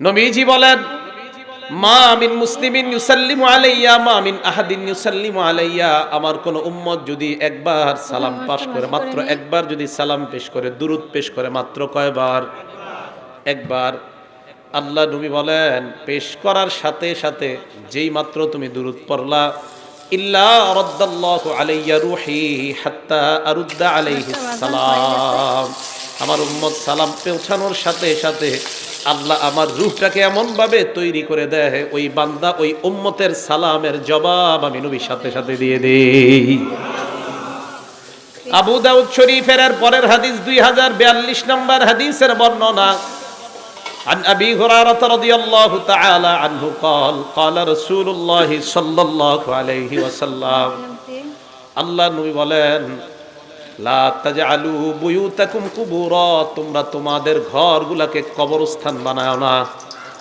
নবীজি বলেন, মা মিন মুসলিমিন ইউসাল্লিমু আলাইয়া মা মিন আহাদিন ইউসাল্লিমু আলাইয়া, আমার কোন উম্মত যদি একবার সালাম পাশ করে, মাত্র একবার যদি সালাম পেশ করে, দুরূদ পেশ করে, মাত্র কয়বার? একবার। আল্লাহ নবী বলেন, পেশ করার সাথে সাথে যেই মাত্র তুমি দুরূদ পড়লা, ইল্লা রাদ্দাল্লাহু আলাইয়া রূহি হাত্তা আরুদ্দা আলাইহিস সালাম, আমার উম্মত সালাম পৌঁছানোর সাথে সাথে আল্লাহ আমার রূহটাকে এমন ভাবে তৈরি করে দেয়, ওই বান্দা ওই উম্মতের সালামের জবাব আমি নবীর সাথে সাথে দিয়ে দেই। আবু দাউদ শরীফের পরের হাদিস 2042 নম্বর হাদিসের বর্ণনা। عن أبي هريرة رضي الله تعالى عنه قال قال رسول الله صلى الله عليه وسلم, আল্লাহ নবী বলেন, লা তাজআলু বুয়ুতাকুম কুবুরা, তোমরা তোমাদের ঘরগুলোকে কবরস্থান বানাও না।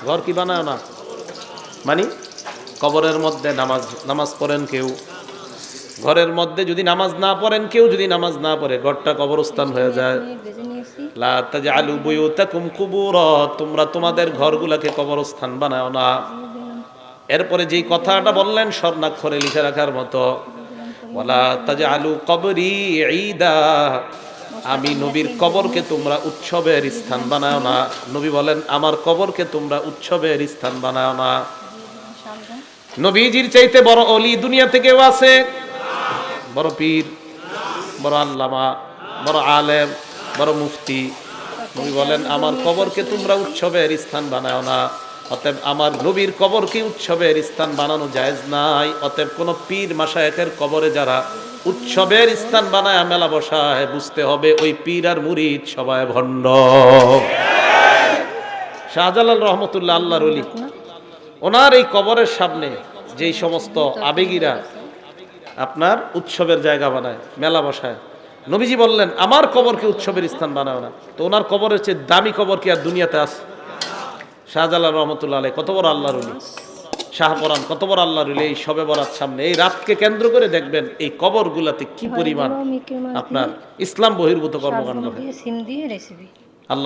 ঘর কি বানাও না মানে কবরের মধ্যে নামাজ পড়েন কেউ, ঘরের মধ্যে যদি নামাজ না পড়েন কেউ, যদি নামাজ না পড়ে ঘরটা কবরস্থান হয়ে যায়। লা তাজআলু বুয়ুতাকুম কুবুরা, তোমরা তোমাদের ঘরগুলোকে কবরস্থান বানাও না। এরপরে যেই কথাটা বললেন স্বর্ণাক্ষরে লিখে রাখার মতো, ওয়ালা তাজআলু কবরি ঈদা, আমি নবীর কবরকে তোমরা উৎসবের স্থান বানাও না। নবী বলেন, আমার কবরকে তোমরা উৎসবের স্থান বানাও না। নবীজির চাইতে বড় অলি দুনিয়াতে কেউ আছে? বড় পীর, বড় আল্লামা, বড় আলেম, বড় মুফতি। নবী বলেন, আমার কবরকে তোমরা উৎসবের স্থান বানাও না। অতএব আমার নবীর কবরকে উৎসবের স্থান বানানো জায়েজ নাই। অতএব কোন পীর মাশায়েখের কবরে যারা উৎসবের স্থান বানায় মেলা বসায়, বুঝতে হবে ওই পীর আর মুরিদ সবাই ভণ্ড। শাহজালাল রহমতুল্লাহ আল্লাহর ওলি, ওনার এই কবরের সামনে যেই সমস্ত আবেগীরা আপনার উৎসবের জায়গা বানায়, মেলা বসায়, নবীজি বললেন, আমার কবরকে উৎসবের স্থান বানাও না। তো ওনার কবরের চেয়ে দামি কবর কি আর দুনিয়াতে আছে? শাহজালাল রহমতুল্লাহ আলাইহি কত বড় আল্লাহর ওলি, শাহপরান কত বড় আল্লাহর ওলি। এই শবে বরাত সামনে, এই রাতকে কেন্দ্র করে দেখবেন এই কবরগুলাতে কি পরিমাণ আপনার ইসলাম বহির্ভূত কর্মকাণ্ড হয়। আল্লাহ